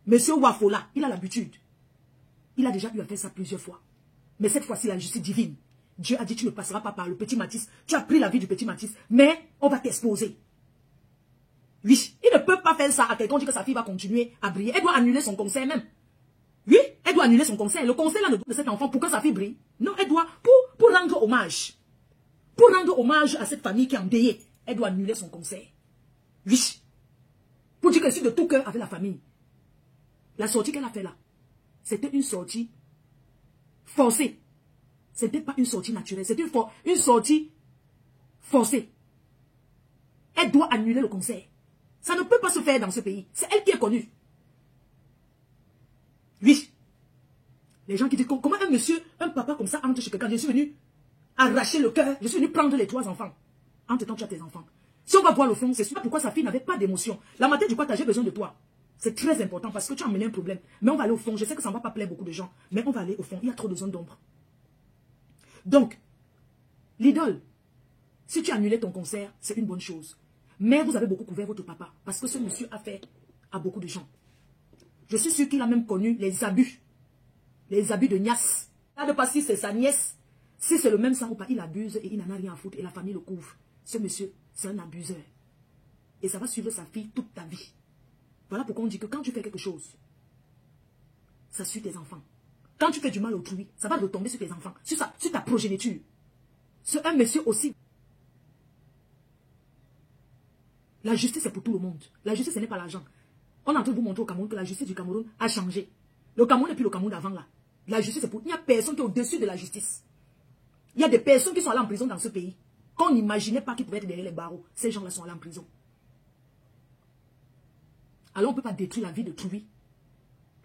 Monsieur Wafola, il a l'habitude. Il a déjà eu à faire ça plusieurs fois. Mais cette fois-ci, la justice divine. Dieu a dit, tu ne passeras pas par le petit Matisse. Tu as pris la vie du petit Matisse, mais on va t'exposer. Oui, il ne peut pas faire ça à quelqu'un dit que sa fille va continuer à briller. Elle doit annuler son conseil même. Oui, elle doit annuler son conseil. Le conseil là ne doit de cet enfant pour que sa fille brille. Non, elle doit, pour rendre hommage. Pour rendre hommage à cette famille qui est endeuillée, elle doit annuler son conseil. Oui. Pour dire qu'elle suit de tout cœur avec la famille. La sortie qu'elle a fait là, c'était une sortie forcée. C'était pas une sortie naturelle, c'était une sortie forcée. Elle doit annuler le conseil. Ça ne peut pas se faire dans ce pays. C'est elle qui est connue. Oui. Les gens qui disent comment un monsieur, un papa comme ça entre chez quelqu'un, je suis venu arracher le cœur, je suis venu prendre les 3 enfants. Entre-temps, tu as tes enfants. Si on va voir le fond, c'est sûr pourquoi sa fille n'avait pas d'émotion. La matin du quoi, j'ai besoin de toi. C'est très important parce que tu as amené un problème. Mais on va aller au fond. Je sais que ça ne va pas plaire beaucoup de gens. Mais on va aller au fond. Il y a trop de zones d'ombre. Donc, l'idole, si tu as annulé ton concert, c'est une bonne chose. Mais vous avez beaucoup couvert votre papa. Parce que ce monsieur a fait à beaucoup de gens. Je suis sûr qu'il a même connu les abus. Les abus de niasse. Là, de pas si c'est sa nièce. Si c'est le même sang ou pas, il abuse et il n'en a rien à foutre. Et la famille le couvre. Ce monsieur, c'est un abuseur. Et ça va suivre sa fille toute ta vie. Voilà pourquoi on dit que quand tu fais quelque chose, ça suit tes enfants. Quand tu fais du mal autrui, ça va retomber sur tes enfants, sur ta progéniture. Sur un monsieur aussi. La justice, c'est pour tout le monde. La justice, ce n'est pas l'argent. On est en train de vous montrer au Cameroun que la justice du Cameroun a changé. Le Cameroun n'est plus le Cameroun d'avant là. La justice, c'est pour... Il n'y a personne qui est au-dessus de la justice. Il y a des personnes qui sont allées en prison dans ce pays. Qu'on n'imaginait pas qu'ils pouvaient être derrière les barreaux. Ces gens-là sont allés en prison. Alors on ne peut pas détruire la vie de Troubi,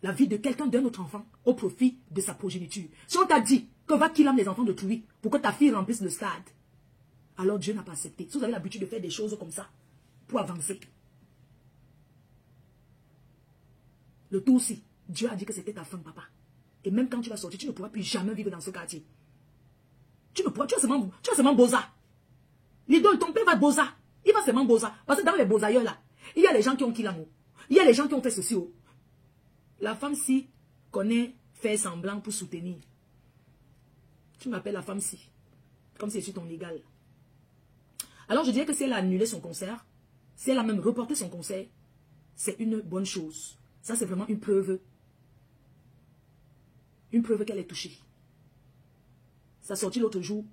la vie de quelqu'un d'un autre enfant au profit de sa progéniture. Si on t'a dit que va qu'il ame les enfants de Troubi pour que ta fille remplisse le stade, alors Dieu n'a pas accepté. Si vous avez l'habitude de faire des choses comme ça pour avancer, le tout aussi, Dieu a dit que c'était ta fin, papa. Et même quand tu vas sortir, tu ne pourras plus jamais vivre dans ce quartier. Tu ne pourras, tu vas seulement Boza. L'idole, ton père va Boza. Il va seulement Boza. Parce que dans les Bozailleurs là, il y a les gens qui ont Kilamo. Il y a les gens qui ont fait ceci. Oh. La femme-ci connaît faire semblant pour soutenir. Tu m'appelles la femme-ci. Comme si je suis ton légal. Alors je dirais que si elle a annulé son concert, si elle a même reporté son concert, c'est une bonne chose. Ça, c'est vraiment une preuve. Une preuve qu'elle est touchée. Sa sortie l'autre jour,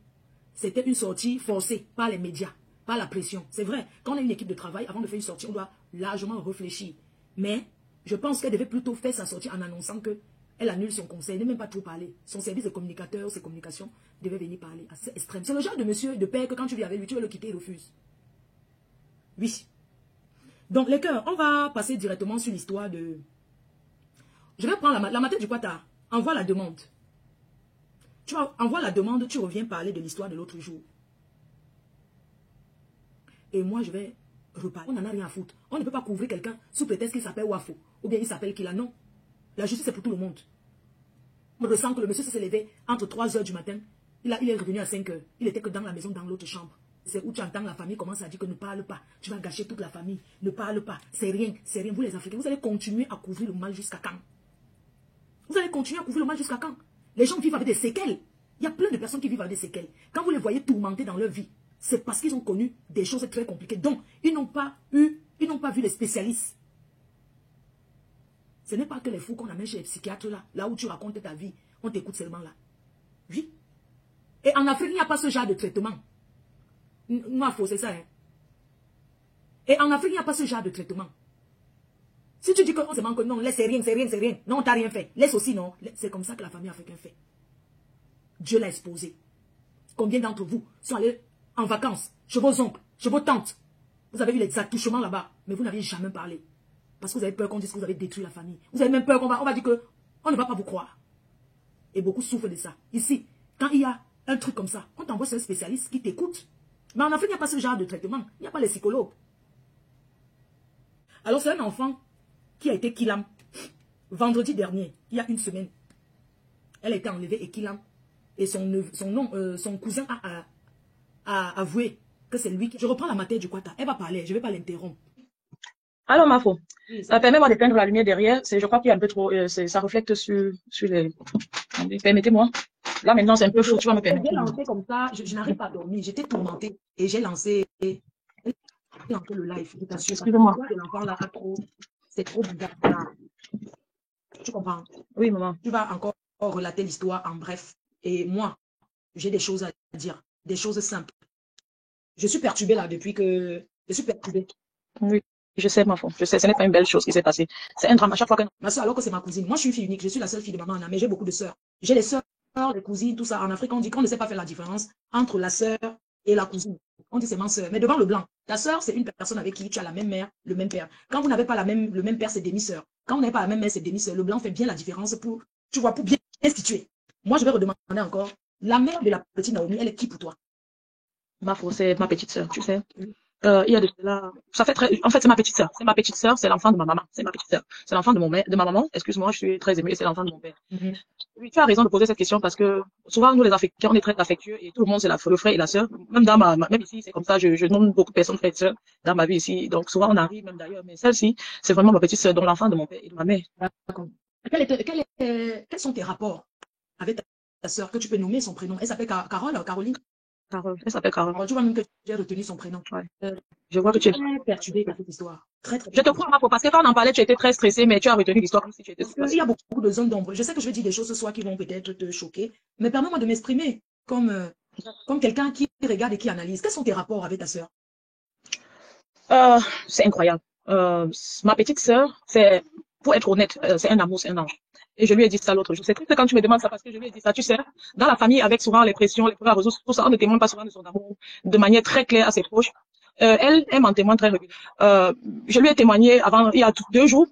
c'était une sortie forcée par les médias, par la pression. C'est vrai, quand on a une équipe de travail, avant de faire une sortie, on doit largement réfléchir. Mais je pense qu'elle devait plutôt faire sa sortie en annonçant qu'elle annule son conseil. Elle n'est même pas trop parler. Son service de communicateur, ses communications, devait venir parler. C'est extrême. C'est le genre de monsieur, de père que quand tu vis avec lui, tu veux le quitter, il refuse. Oui. Donc les cœurs, on va passer directement sur l'histoire de... Je vais prendre la matin du Quata. Envoie la demande. Tu envoies la demande, tu reviens parler de l'histoire de l'autre jour. Et moi, je vais reparler. On n'en a rien à foutre. On ne peut pas couvrir quelqu'un sous prétexte qu'il s'appelle Wafo. Ou bien il s'appelle Kila. Non. La justice, c'est pour tout le monde. On ressent que le monsieur s'est levé entre 3 h du matin. Il est revenu à 5 h. Il était que dans la maison, dans l'autre chambre. C'est où tu entends la famille commence à dire que ne parle pas. Tu vas gâcher toute la famille. Ne parle pas. C'est rien. C'est rien. Vous les Africains, vous allez continuer à couvrir le mal jusqu'à quand? Vous allez continuer à couvrir le mal jusqu'à quand? Les gens vivent avec des séquelles. Il y a plein de personnes qui vivent avec des séquelles. Quand vous les voyez tourmentés dans leur vie, c'est parce qu'ils ont connu des choses très compliquées. Donc, ils n'ont pas vu les spécialistes. Ce n'est pas que les fous qu'on amène chez les psychiatres là où tu racontes ta vie, on t'écoute seulement là. Oui. Et en Afrique, il n'y a pas ce genre de traitement. Moi, c'est ça. Hein? Et en Afrique, il n'y a pas ce genre de traitement. Si tu dis que se manque, non, laisse, c'est rien, c'est rien, c'est rien. Non, on t'a rien fait. Laisse aussi, non. C'est comme ça que la famille africaine fait. Dieu l'a exposé. Combien d'entre vous sont allés en vacances chez vos oncles, chez vos tantes? Vous avez vu les attouchements là-bas, mais vous n'avez jamais parlé. Parce que vous avez peur qu'on dise que vous avez détruit la famille. Vous avez même peur qu'on va dire qu'on ne va pas vous croire. Et beaucoup souffrent de ça. Ici, quand il y a un truc comme ça, on t'envoie sur un spécialiste qui t'écoute. Mais en Afrique, il n'y a pas ce genre de traitement. Il n'y a pas les psychologues. Alors, c'est un enfant qui a été Kilam. Vendredi dernier, il y a une semaine. Elle a été enlevée et Kilam. Et son cousin a avoué que c'est lui qui... Je reprends la matière du Quata. Elle va parler, je ne vais pas l'interrompre. Alors, Mafo, Oui, ça. permets-moi d'éteindre la lumière derrière. Je crois qu'il y a un peu trop, ça reflète sur les. Attendez, permettez-moi. Là, maintenant, c'est un peu flou. Tu vas me permettre. J'ai lancé comme ça, je n'arrive pas à dormir. J'étais tourmentée et j'ai lancé le live, je t'assure, parce que Excusez-moi. l'histoire de l'enfant là a trop, c'est trop bizarre. Tu comprends? Oui, maman. Tu vas encore relater l'histoire en bref. Et moi, j'ai des choses à dire, des choses simples. Je suis perturbée là depuis que je suis perturbée. Oui, je sais, Mafo. Je sais, ce n'est pas une belle chose qui s'est passée. C'est un drame à chaque fois que. Ma soeur, alors que c'est ma cousine. Moi, je suis une fille unique. Je suis la seule fille de maman Anna, mais j'ai beaucoup de sœurs. J'ai les sœurs, les cousines, tout ça. En Afrique, on dit qu'on ne sait pas faire la différence entre la sœur et la cousine. On dit c'est ma sœur. Mais devant le blanc, ta sœur, c'est une personne avec qui tu as la même mère, le même père. Quand vous n'avez pas le même père, c'est demi-sœur. Quand vous n'avez pas la même mère, c'est demi-sœur. Le blanc fait bien la différence pour, tu vois, pour bien situer. Moi, je vais redemander encore. La mère de la petite Naomi, elle est qui pour toi? Mafo, c'est ma petite sœur, tu sais. Il y a de cela, ça fait très, en fait, c'est ma petite sœur, c'est l'enfant de ma maman, c'est ma petite sœur, c'est l'enfant de ma maman, excuse-moi, je suis très émue, c'est l'enfant de mon père. Oui, tu as raison de poser cette question parce que souvent, nous, les Africains, on est très affectueux et tout le monde, c'est le frère et la sœur. Même même ici, c'est comme ça, je nomme beaucoup de personnes frères et sœurs dans ma vie ici. Donc, souvent, on arrive même d'ailleurs, mais celle-ci, c'est vraiment ma petite sœur, donc l'enfant de mon père et de ma mère. D'accord. Quels sont tes rapports avec ta sœur que tu peux nommer son prénom? Elle s'appelle Carole, Caroline? Carole, elle s'appelle Carole. Alors, tu vois même que j'ai retenu son prénom. Ouais. Euh, Je vois que je tu suis es. très perturbée par cette histoire. Très, très Je te perturbée. crois, Marco, parce que quand on en parlait, tu étais très stressée, mais tu as retenu l'histoire comme si tu étais Parce qu'il y stressée. a beaucoup de zones d'ombre. Je sais que je vais dire des choses ce soir qui vont peut-être te choquer, mais permets-moi de m'exprimer comme quelqu'un qui regarde et qui analyse. Quels sont tes rapports avec ta sœur? C'est incroyable. Ma petite sœur, c'est, pour être honnête, c'est un amour, c'est un ange. Et je lui ai dit ça l'autre jour. C'est triste quand tu me demandes ça parce que je lui ai dit ça. Tu sais, dans la famille, avec souvent les pressions, les problèmes réseaux, tout ça, on ne témoigne pas souvent de son amour de manière très claire à ses proches. Elle m'en témoigne très régulièrement. Je lui ai témoigné avant, il y a 2 jours,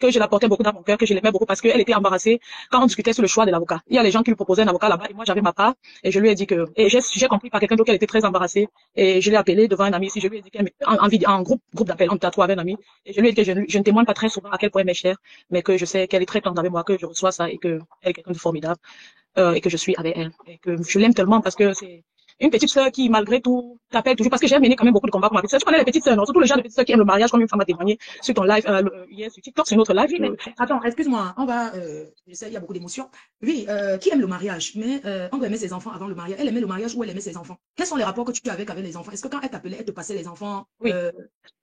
que je la portais beaucoup dans mon cœur, que je l'aimais beaucoup parce qu'elle était embarrassée quand on discutait sur le choix de l'avocat. Il y a les gens qui lui proposaient un avocat là-bas et moi j'avais ma part et je lui ai dit que, et j'ai compris par quelqu'un d'autre qu'elle était très embarrassée et je l'ai appelée devant un ami ici, je lui ai dit qu'elle, en groupe d'appel, on était à trois avec un ami et je lui ai dit que je ne témoigne pas très souvent à quel point elle m'est chère, mais que je sais qu'elle est très tendre avec moi, que je reçois ça et que elle est quelqu'un de formidable, et que je suis avec elle et que je l'aime tellement parce que c'est une petite sœur qui, malgré tout, t'appelle toujours parce que j'ai mené quand même beaucoup de combats pour ma petite sœur. Tu connais les petites sœurs, non? Surtout le genre de petites sœurs qui aiment le mariage, comme une femme a témoigné sur ton live, hier sur TikTok, c'est notre live. Oui, mais attends, excuse-moi, on va, je sais, il y a beaucoup d'émotions. Oui, qui aime le mariage? Mais on doit aimer ses enfants avant le mariage. Elle aimait le mariage ou elle aimait ses enfants? Quels sont les rapports que tu as avec les enfants? Est-ce que quand elle t'appelait, elle te passait les enfants? Oui. Tu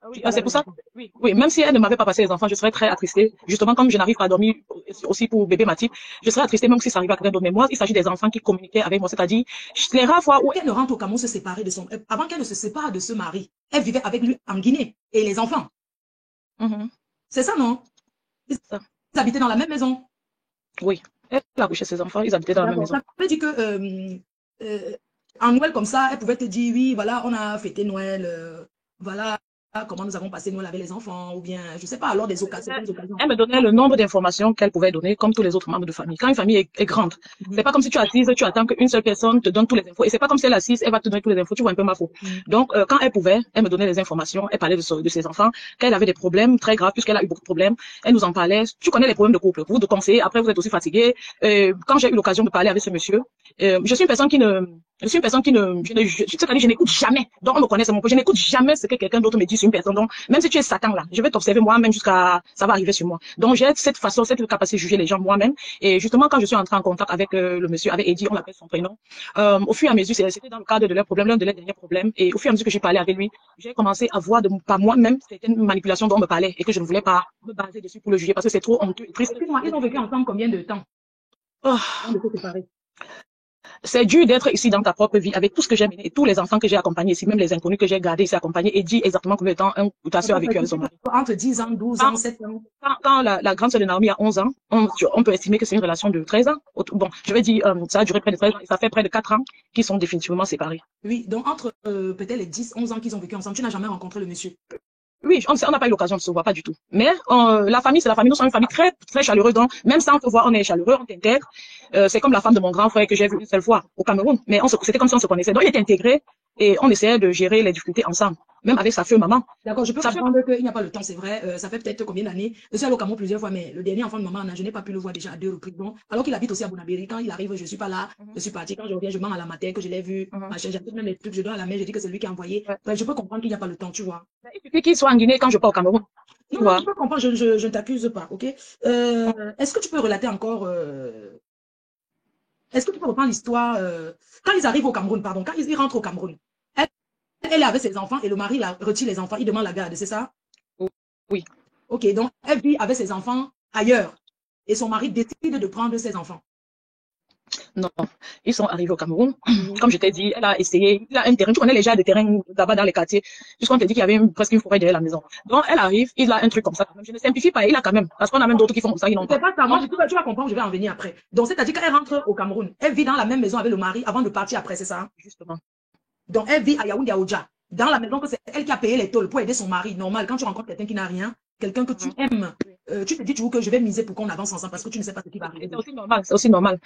Oui, parlais c'est avec pour les ça. enfants? Oui, oui, même si elle ne m'avait pas passé les enfants, je serais très attristée. Justement, comme je n'arrive pas à dormir aussi pour bébé Mathilde, je serais attristée même si ça arrive à quelqu'un d'autre. Mais moi, il s'agit des enfants qui communiquaient avec moi. C'est-à-dire, les rares fois où Elle ne rentre au Cameroun se séparer de son... Avant qu'elle ne se sépare de ce mari, elle vivait avec lui en Guinée. Et les enfants, Mhm, c'est ça, non? Ils ça. habitaient dans la même maison. Oui, elle a couché ses enfants, ils habitaient dans la même D'accord. maison. Ça veut dire que euh, en Noël comme ça, elle pouvait te dire, oui, voilà, on a fêté Noël, voilà comment nous avons passé Noël avec les enfants, ou bien, je ne sais pas, alors des occasions, certaines occasions. Elle me donnait le nombre d'informations qu'elle pouvait donner, comme tous les autres membres de famille. Quand une famille est grande, c'est pas comme si tu assises, tu attends qu'une seule personne te donne toutes les infos. Et c'est pas comme si elle assise, elle va te donner toutes les infos. Tu vois un peu ma faute. Donc, quand elle pouvait, elle me donnait les informations. Elle parlait de ses enfants, qu'elle avait des problèmes très graves, puisqu'elle a eu beaucoup de problèmes. Elle nous en parlait. Tu connais les problèmes de couple. Vous de conseiller. Après, vous êtes aussi fatigué. Quand j'ai eu l'occasion de parler avec ce monsieur, je suis une personne qui ne, je suis une personne qui ne, je n'écoute jamais. Donc, on me connaît, c'est mon point. Je n'écoute jamais ce que quelqu'un d'autre me dit sur une personne. Donc, même si tu es Satan là, je vais t'observer moi-même jusqu'à, ça va arriver sur moi. Donc, j'ai cette façon, cette capacité de juger les gens moi-même. Et justement, quand je suis entrée en contact avec le monsieur, avec Eddie, on l'appelle son prénom, au fur et à mesure, c'était dans le cadre de leurs problèmes, l'un de leurs derniers problèmes. Et au fur et à mesure que j'ai parlé avec lui, j'ai commencé à voir par moi-même certaines manipulations dont on me parlait et que je ne voulais pas me baser dessus pour le juger parce que c'est trop honteux et triste. Excuse-moi, ils ont vécu ensemble combien de temps Oh, avant de se séparer? c'est dur d'être ici dans ta propre vie avec tout ce que j'ai mené et tous les enfants que j'ai accompagnés ici, même les inconnus que j'ai gardés ici accompagnés et dit exactement combien de temps ta soeur a vécu avec son mari. Entre 10 ans, 12 Quand, ans, 7 ans. quand la grande sœur de Naomi a 11 ans, on peut estimer que c'est une relation de 13 ans. Bon, je vais dire, ça a duré près de 13 ans et ça fait près de 4 ans qu'ils sont définitivement séparés. Oui, donc entre peut-être les 10, 11 ans qu'ils ont vécu ensemble, tu n'as jamais rencontré le monsieur. Oui, on n'a pas eu l'occasion de se voir, pas du tout. Mais la famille, c'est la famille. Nous sommes une famille très, très chaleureuse. Donc, même sans te voir, on est chaleureux, on t'intègre. C'est comme la femme de mon grand frère que j'ai vue une seule fois au Cameroun. Mais c'était comme si on se connaissait. Donc, il était intégré et on essayait de gérer les difficultés ensemble, même avec sa feu maman. D'accord, je peux Ça fait comprendre qu'il n'y a pas le temps, c'est vrai. Ça fait peut-être combien d'années? Je suis allée au Cameroun plusieurs fois, mais le dernier enfant de maman, je n'ai pas pu le voir déjà à 2 reprises. Donc, alors qu'il habite aussi à Bonabéry, quand il arrive, je ne suis pas là, je suis partie. Quand je reviens, je mens à la matin, que je l'ai vu, machin, j'appuie même les trucs, je donne à la main, je dis que c'est lui qui a envoyé. ouais. Enfin, je peux comprendre qu'il n'y a pas le temps, tu vois. Il suffit qu'il soit en Guinée quand je pars au Cameroun. Tu Non, non, vois. je peux comprendre, je ne t'accuse pas, ok? Est-ce que tu peux relater encore, est-ce que tu peux reprendre l'histoire, quand ils arrivent au Cameroun, pardon, quand ils rentrent au Cameroun, elle, elle est avec ses enfants et le mari retire les enfants, il demande la garde, c'est ça? Oui. Ok, donc elle vit avec ses enfants ailleurs et son mari décide de prendre ses enfants. Non, ils sont arrivés au Cameroun. Mhm. Comme je t'ai dit, elle a essayé. Il a un terrain. Tu connais les gens de terrain là-bas dans les quartiers. Puisqu'on t'a dit qu'il y avait presque une forêt derrière la maison. Donc, elle arrive, il a un truc comme ça. Je ne simplifie pas, il a quand même. Parce qu'on a même d'autres qui font comme ça, ils n'ont C'est pas. pas ça, moi, Donc, tu vas comprendre, je vais en venir après. Donc, c'est-à-dire qu'elle rentre au Cameroun, elle vit dans la même maison avec le mari avant de partir après, c'est ça? justement. Donc, elle vit à Yaoundé, à Oudja, dans la maison que c'est elle qui a payé les tôles pour aider son mari. Normal, quand tu rencontres quelqu'un qui n'a rien, quelqu'un que tu aimes, tu te dis toujours que je vais miser pour qu'on avance ensemble parce que tu ne sais pas ce qui va arriver C'est demain. aussi normal. C'est aussi normal.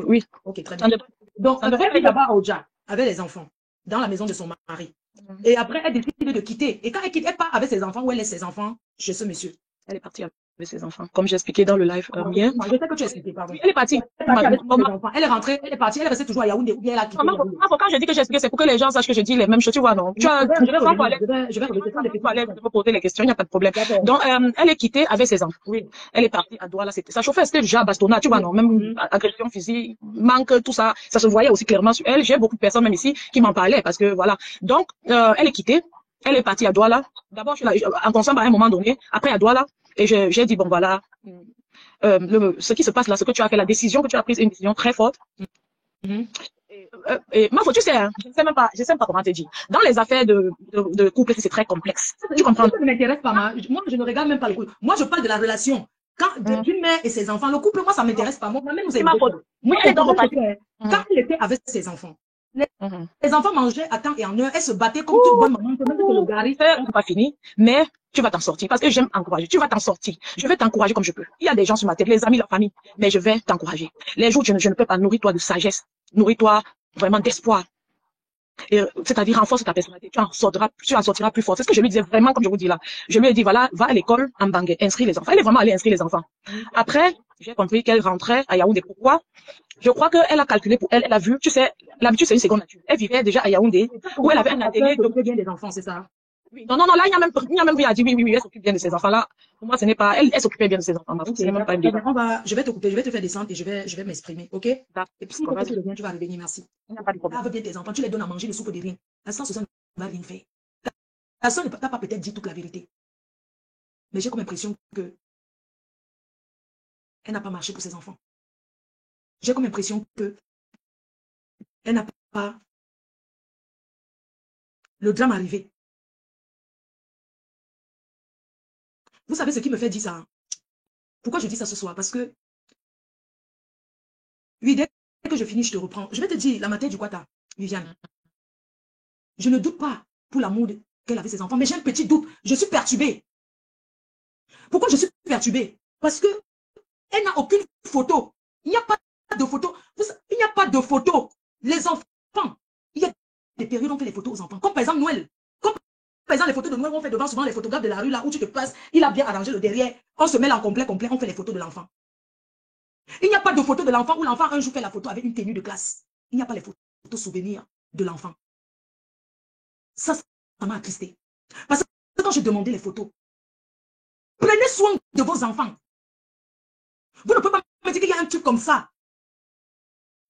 Oui. Ok, très Ça bien. ne devrait, Donc, ça ne devrait elle pas vit être. d'abord à Oudja avec les enfants, dans la maison de son mari. Et après, elle décide de quitter. Et quand elle quitte, elle part avec ses enfants, où elle laisse ses enfants chez ce monsieur. Elle est partie avec ses enfants. Comme j'ai expliqué dans le live Pardon, mien. excuse-moi, je sais que tu as expliqué, pardon. Oui, elle est partie. Elle est partie avec ses Maman, enfants. Elle est rentrée, elle est partie, elle est restée toujours à Yaoundé, ou bien elle a quitté Yaoundé. quand je dis que j'ai expliqué, c'est pour que les gens sachent que je dis les mêmes choses. Tu vois, non? Tu Non, as, je vais sans revenir, aller, je vais revenir. Ce sont des petits aller détails. me poser les questions, il n'y a pas de problème. D'accord. Donc, elle est quittée avec ses enfants. Oui. Elle est partie à Douala. Sa chauffeur, c'était déjà bastonnat, tu vois, Oui. non? Même agression physique, manque, tout ça. Ça se voyait aussi clairement sur elle. J'ai beaucoup de personnes, même ici, qui m'en parlaient parce que voilà. Donc, elle est quittée. Elle est partie à Douala. D'abord, en conscience à un moment donné. Après, à Douala. Et j'ai dit, bon, voilà. Ce qui se passe là, ce que tu as fait, la décision que tu as prise, est une décision très forte. Mhm. Et ma tu sais, hein, je ne sais pas comment te dire. Dans les affaires de couple, c'est très complexe. Tu comprends? Ça ne m'intéresse pas. Moi, je ne regarde même pas le couple. Moi, je parle de la relation. D'une mère et ses enfants, le couple, moi, ça ne m'intéresse pas. Moi, même vous C'est avez ma faute. moi, Oui, elle elle doit donne repartir. quand elle était avec ses enfants, les, Mhm. les enfants mangeaient à temps et en heure. Elle se battait comme toute bonne maman. Même que le gari. C'est pas fini, mais tu vas t'en sortir parce que j'aime encourager. Tu vas t'en sortir. Je vais t'encourager comme je peux. Il y a des gens sur ma tête, les amis, la famille, mais je vais t'encourager. Les jours où je ne peux pas, nourrir-toi de sagesse, nourris-toi vraiment d'espoir. C'est-à-dire renforce ta personnalité, tu en sortiras plus fort. C'est ce que je lui disais vraiment, comme je vous dis là. Je lui ai dit, voilà, va à l'école en Bangui, inscris les enfants. Elle est vraiment allée inscrire les enfants. Après, j'ai compris qu'elle rentrait à Yaoundé. Pourquoi? Je crois qu'elle a calculé pour elle, elle a vu, tu sais, l'habitude c'est une seconde nature. Elle vivait déjà à Yaoundé, où elle avait un atelier de... bien des enfants, c'est ça. Oui, non, là, il y a même rien à dire, oui, elle s'occupe bien de ses enfants là. Pour moi, ce n'est pas, elle s'occupait bien de ses enfants, Ok, ce n'est même pas un débat. je vais te couper, je vais te faire descendre et je vais m'exprimer, ok? Et puis, si D'accord, tu vas-y, reviens, tu vas revenir, merci. il n'y a pas de problème. Lave bien tes enfants, tu les donnes à manger, les soupes de rien. La sens, ça ne va rien faire. La soeur n'a pas peut-être dit toute la vérité. Mais j'ai comme impression que elle n'a pas marché pour ses enfants. J'ai comme impression que elle n'a pas le drame arrivé. Vous savez ce qui me fait dire ça? Hein? Pourquoi je dis ça ce soir? Parce que, oui, dès que je finis, je te reprends. Je vais te dire la matière du Quata, Viviane. Je ne doute pas pour l'amour qu'elle avait ses enfants, mais j'ai un petit doute. Je suis perturbée. Pourquoi je suis perturbée? Parce que elle n'a aucune photo. Il n'y a pas de photo. Il n'y a pas de photo. Les enfants, il y a des périodes où on fait les photos aux enfants. Comme par exemple Noël. Comme par exemple les photos de Noël, on fait devant souvent les photographes de la rue, là où tu te passes. Il a bien arrangé le derrière. On se met là en complet, on fait les photos de l'enfant. Il n'y a pas de photo de l'enfant où l'enfant un jour fait la photo avec une tenue de classe. Il n'y a pas les photos souvenirs de l'enfant. Ça m'a attristé. Parce que quand j'ai demandé les photos, prenez soin de vos enfants. Vous ne pouvez pas me dire qu'il y a un truc comme ça.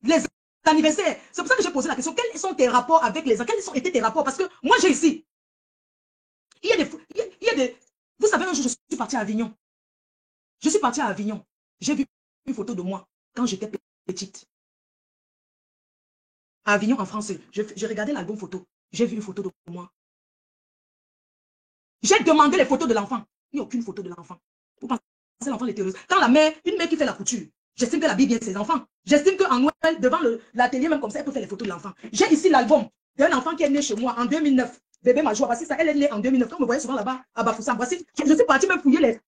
Les anniversaires. C'est pour ça que j'ai posé la question. Quels sont tes rapports avec les enfants? Quels ont été tes rapports? Parce que moi, j'ai ici. Il y a des... Vous savez, un jour, je suis partie à Avignon. Je suis partie à Avignon. J'ai vu une photo de moi quand j'étais petite. À Avignon, en France, je regardais l'album photo. J'ai vu une photo de moi. J'ai demandé les photos de l'enfant. Il n'y a aucune photo de l'enfant. Vous pensez que l'enfant est heureuse? Quand la mère, une mère qui fait la couture, j'estime qu'elle habille bien ses enfants. J'estime qu'en Noël, devant l'atelier, même comme ça, elle peut faire les photos de l'enfant. J'ai ici l'album d'un enfant qui est né chez moi en 2009. Bébé Majoie, voici ça, elle est née en 2009. Quand vous me voyez souvent là-bas, à Bafoussam, voici, je suis partie même fouiller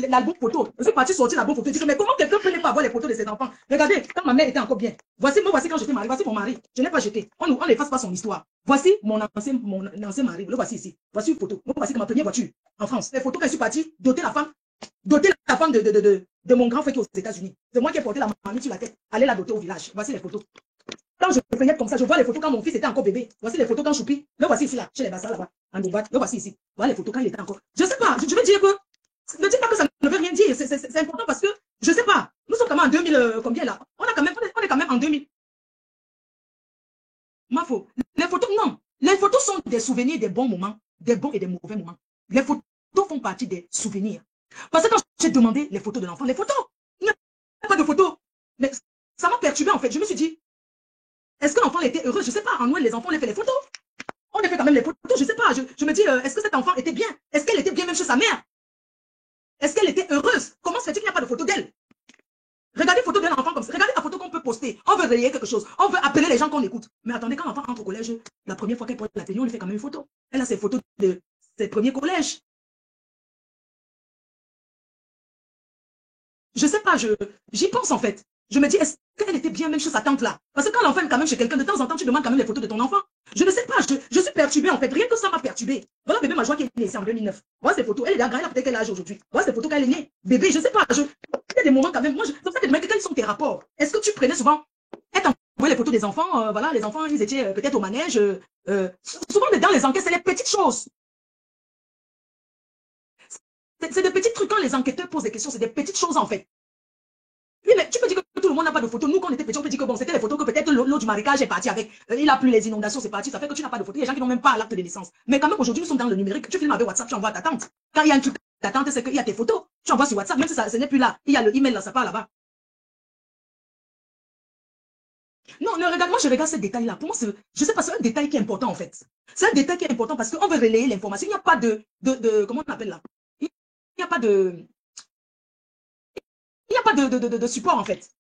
l'album photo. Je suis partie sortir l'album photo. Je dis, mais comment quelqu'un peut ne pas avoir les photos de ses enfants? Regardez, quand ma mère était encore bien. Voici quand j'étais mariée. Voici mon mari. Je n'ai pas jeté. On n'efface pas son histoire. Voici mon ancien mari. Le voici ici. Voici une photo. Moi, voici ma première voiture en France. Les photos quand je suis partie, doter la femme de mon grand frère qui est aux États-Unis. C'est moi qui ai porté la mamie sur la tête. Allez la doter au village. Voici les photos. Quand je fais comme ça, je vois les photos quand mon fils était encore bébé. Voici les photos quand Choupi. Le voici ici, là, chez les Bassas, là-bas, en Dubaï. Le voici ici. Voilà les photos quand il était encore. Je sais pas, je veux dire que, ne dis pas que ça ne veut rien dire. C'est important parce que, je sais pas, nous sommes quand même en 2000, combien là? On est quand même en 2000. Ma faux. Les photos, non. Les photos sont des souvenirs des bons moments, des bons et des mauvais moments. Les photos font partie des souvenirs. Parce que quand j'ai demandé les photos de l'enfant, les photos, il n'y a pas de photos. Mais ça m'a perturbé en fait. Je me suis dit, est-ce que l'enfant était heureux? Je ne sais pas. En Noël, les enfants, on les fait les photos. On les fait quand même les photos. Je ne sais pas. Je me dis, est-ce que cet enfant était bien? Est-ce qu'elle était bien même chez sa mère? Est-ce qu'elle était heureuse? Comment se fait-il qu'il n'y a pas de photo d'elle? Regardez la photo d'un enfant comme ça. Regardez la photo qu'on peut poster. On veut relayer quelque chose. On veut appeler les gens qu'on écoute. Mais attendez, quand l'enfant entre au collège, la première fois qu'elle porte la tenue, on lui fait quand même une photo. Elle a ses photos de ses premiers collèges. Je ne sais pas, j'y pense en fait. Je me dis, est-ce qu'elle était bien même chez sa tante là? Parce que quand l'enfant est quand même chez quelqu'un, de temps en temps, tu demandes quand même les photos de ton enfant. Je ne sais pas, je suis perturbée en fait. Rien que ça m'a perturbée. Voilà bébé Majoie qui est née ici en 2009. Voilà ses photos. Elle est là, elle a peut-être quel âge aujourd'hui. Voilà ses photos quand elle est née. Bébé, je ne sais pas. Il y a des moments quand même. Moi, c'est pour ça que je me dis, quels sont tes rapports? Est-ce que tu prenais souvent, elle t'envoyait les photos des enfants, voilà, les enfants, ils étaient peut-être au manège. Souvent, dans les enquêtes, c'est les petites choses. C'est des petits trucs quand les enquêteurs posent des questions, c'est des petites choses en fait. Oui, mais tu peux dire que tout le monde n'a pas de photos. Nous, quand on était petits, on peut dire que bon, c'était les photos que peut-être l'eau du marécage est partie avec. Il a plu les inondations, c'est parti. Ça fait que tu n'as pas de photos. Il y a des gens qui n'ont même pas l'acte de naissance. Mais quand même, aujourd'hui, nous sommes dans le numérique. Tu filmes avec WhatsApp, tu envoies à ta tante. Quand il y a un truc, ta tante, c'est qu'il y a tes photos. Tu envoies sur WhatsApp, même si ça, ce n'est plus là. Il y a le email là, ça part là-bas. Non, regarde, moi, je regarde ce détail-là. Pour moi, je sais pas, c'est un détail qui est important en fait. C'est un détail qui est important parce qu'on veut relayer l'information. Il n'y a pas comment on appelle là? Il n'y a pas de, il n'y a pas de support en fait.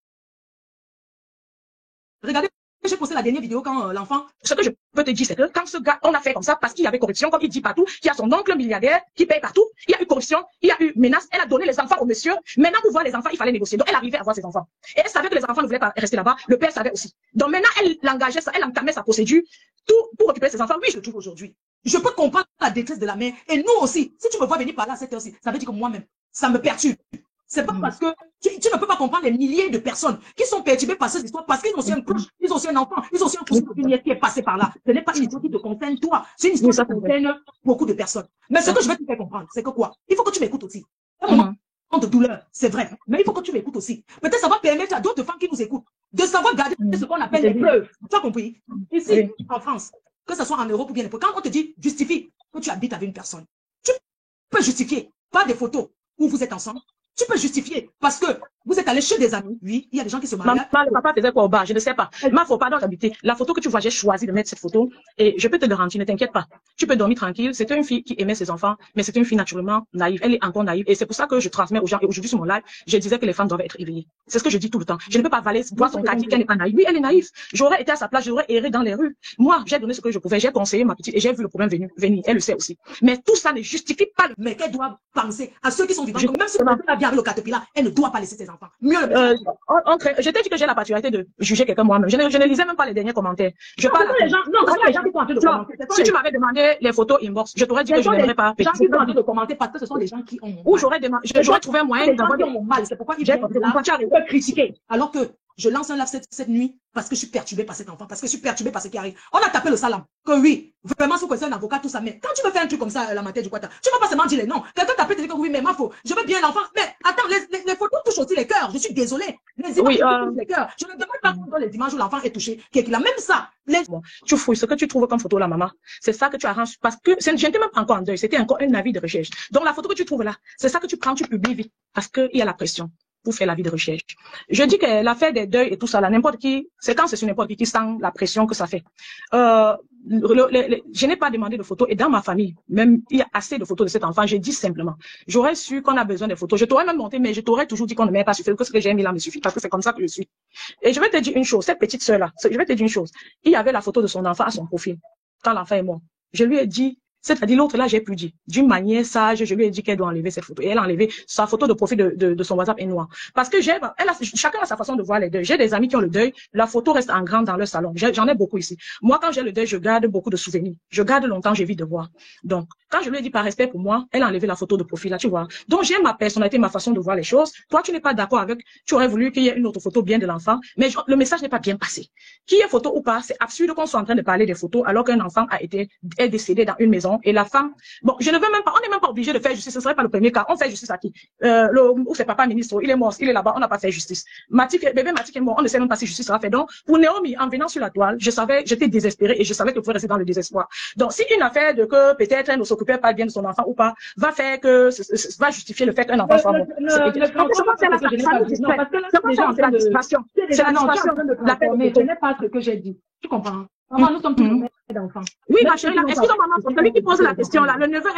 Regardez, j'ai posté la dernière vidéo quand l'enfant, ce que je peux te dire, c'est que quand ce gars, on a fait comme ça parce qu'il y avait corruption, comme il dit partout, qu'il y a son oncle milliardaire qui paye partout, il y a eu corruption, il y a eu menace, elle a donné les enfants au monsieur. Maintenant, pour voir les enfants, il fallait négocier. Donc, elle arrivait à voir ses enfants. Et elle savait que les enfants ne voulaient pas rester là-bas. Le père savait aussi. Donc, maintenant, elle l'engageait, elle entamait sa procédure, tout pour récupérer ses enfants. Oui, je le trouve aujourd'hui. Je peux comprendre la détresse de la mère. Et nous aussi, si tu me vois venir par là à cette heure-ci, ça veut dire que moi-même, ça me perturbe. C'est pas parce que tu ne peux pas comprendre les milliers de personnes qui sont perturbées par cette histoire parce qu'ils ont aussi un proche, ils ont aussi un enfant, ils ont aussi un cousin, une nièce qui est passé par là. Ce n'est pas une histoire qui te concerne toi, c'est une histoire qui concerne beaucoup de personnes. Mais ce que je vais te faire comprendre, c'est que quoi? Il faut que tu m'écoutes aussi. Un moment de douleur, c'est vrai, mais il faut que tu m'écoutes aussi. Peut-être ça va permettre à d'autres femmes qui nous écoutent de savoir garder ce qu'on appelle les preuves. Tu as compris? Ici, en France, que ce soit en Europe ou bien quand on te dit justifie que tu habites avec une personne, tu peux justifier par des photos où vous êtes ensemble. Tu peux justifier parce que vous êtes allé chez des amis. Oui, il y a des gens qui se marient. Maman, le papa faisait quoi au bar? Je ne sais pas. Ma faut pas dans l'habiter. La photo que tu vois, j'ai choisi de mettre cette photo et je peux te le rendre. Ne t'inquiète pas. Tu peux dormir tranquille. C'était une fille qui aimait ses enfants, mais c'était une fille naturellement naïve. Elle est encore naïve et c'est pour ça que je transmets aux gens. Et aujourd'hui sur mon live, je disais que les femmes doivent être éveillées. C'est ce que je dis tout le temps. Je ne peux pas avaler, boire son quartier qu'elle n'est pas naïve. Oui, elle est naïve. J'aurais été à sa place, j'aurais erré dans les rues. Moi, j'ai donné ce que je pouvais. J'ai conseillé ma petite et j'ai vu le problème venir. Elle le sait aussi. Mais tout ça ne justifie pas le. Mais qu'elle doit penser à ceux qui sont vivants. Même si elle a bien le caterpillar, elle ne doit pas laisser ses enfants. Mieux le je t'ai dit que j'ai la particularité de juger quelqu'un moi-même. Je ne lisais même pas les derniers commentaires. Je parle les gens, non, les gens qui sont en train de commenter. Si tu m'avais demandé les photos inbox, je t'aurais dit que je n'aimerais pas. Les gens qui sont en train de commenter parce que ce sont les gens qui ont. Ou j'aurais trouvé un moyen d'avoir des mal. C'est pourquoi ils viennent là critiquer. Alors que je lance un live cette nuit parce que je suis perturbée par cet enfant, parce que je suis perturbée par ce qui arrive. On a tapé le salam. Que oui, vraiment, si vous connaissez un avocat, tout ça. Mais quand tu me fais un truc comme ça, la matière du Quata, tu ne vas pas seulement dire les noms. Quelqu'un t'a appelé, tu dis que oui, mais ma faux. Je veux bien l'enfant. Mais attends, les photos touchent aussi les cœurs. Je suis désolée. Les images touchent les cœurs. Je ne demande pas dans les images où l'enfant est touché, qu'il a même ça. Tu fouilles ce que tu trouves comme photo là, maman. C'est ça que tu arranges. Parce que je n'étais même pas encore en deuil. C'était encore un avis de recherche. Donc la photo que tu trouves là, c'est ça que tu prends, tu publies vite. Parce qu'il y a la pression pour faire la vie de recherche. Je dis que l'affaire des deuils et tout ça, là, n'importe qui, c'est quand c'est sur n'importe qui sent la pression que ça fait. Je n'ai pas demandé de photos et dans ma famille, même il y a assez de photos de cet enfant, j'ai dit simplement, j'aurais su qu'on a besoin de photos. Je t'aurais même monté, mais je t'aurais toujours dit qu'on ne met pas suffisant, que ce que j'ai mis là me suffit, parce que c'est comme ça que je suis. Et je vais te dire une chose, cette petite sœur là, je vais te dire une chose. Il y avait la photo de son enfant à son profil, quand l'enfant est mort. Je lui ai dit, c'est-à-dire l'autre là, j'ai plus dit. D'une manière sage, je lui ai dit qu'elle doit enlever cette photo. Et elle a enlevé sa photo de profil de son WhatsApp est noire. Parce que chacun a sa façon de voir les deuils. J'ai des amis qui ont le deuil, la photo reste en grand dans leur salon. J'en ai beaucoup ici. Moi, quand j'ai le deuil, je garde beaucoup de souvenirs. Je garde longtemps, j'évite de voir. Donc, quand je lui ai dit par respect pour moi, elle a enlevé la photo de profil, là, tu vois. Donc, j'ai ma personnalité, ma façon de voir les choses. Toi, tu n'es pas d'accord avec, tu aurais voulu qu'il y ait une autre photo bien de l'enfant, mais le message n'est pas bien passé. Qu'il y ait photo ou pas, c'est absurde qu'on soit en train de parler des photos alors qu'un enfant est décédé dans une maison et la femme, bon, je ne veux même pas, on n'est même pas obligé de faire justice, ce serait pas le premier cas. On fait justice à qui? Où c'est papa ministre, il est mort, il est là-bas, on n'a pas fait justice. Bébé Matik est mort, on ne sait même pas si justice sera faite. Donc, pour Naomi, en venant sur la toile, j'étais désespérée et je savais que je pouvais rester dans le désespoir. Donc, si une affaire de que peut-être elle ne s'occupait pas bien de son enfant ou pas, va faire que, va justifier le fait qu'un enfant soit mort. C'est la distraction. C'est la distraction. Ce n'est pas ce que j'ai dit. Tu comprends? Maman, nous sommes tous des d'enfants. Oui, ma chérie, excuse-moi, maman, celui qui pose la question, là, le neveu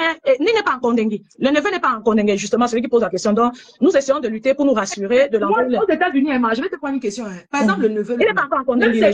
n'est pas encore dengue. Le neveu n'est pas encore dengue, justement, celui qui pose la question. Donc, nous essayons de lutter pour nous rassurer de l'envoi. Aux États-Unis, Emma, je vais te prendre une question. Par exemple, le neveu. Il n'est pas encore dengue, les gens.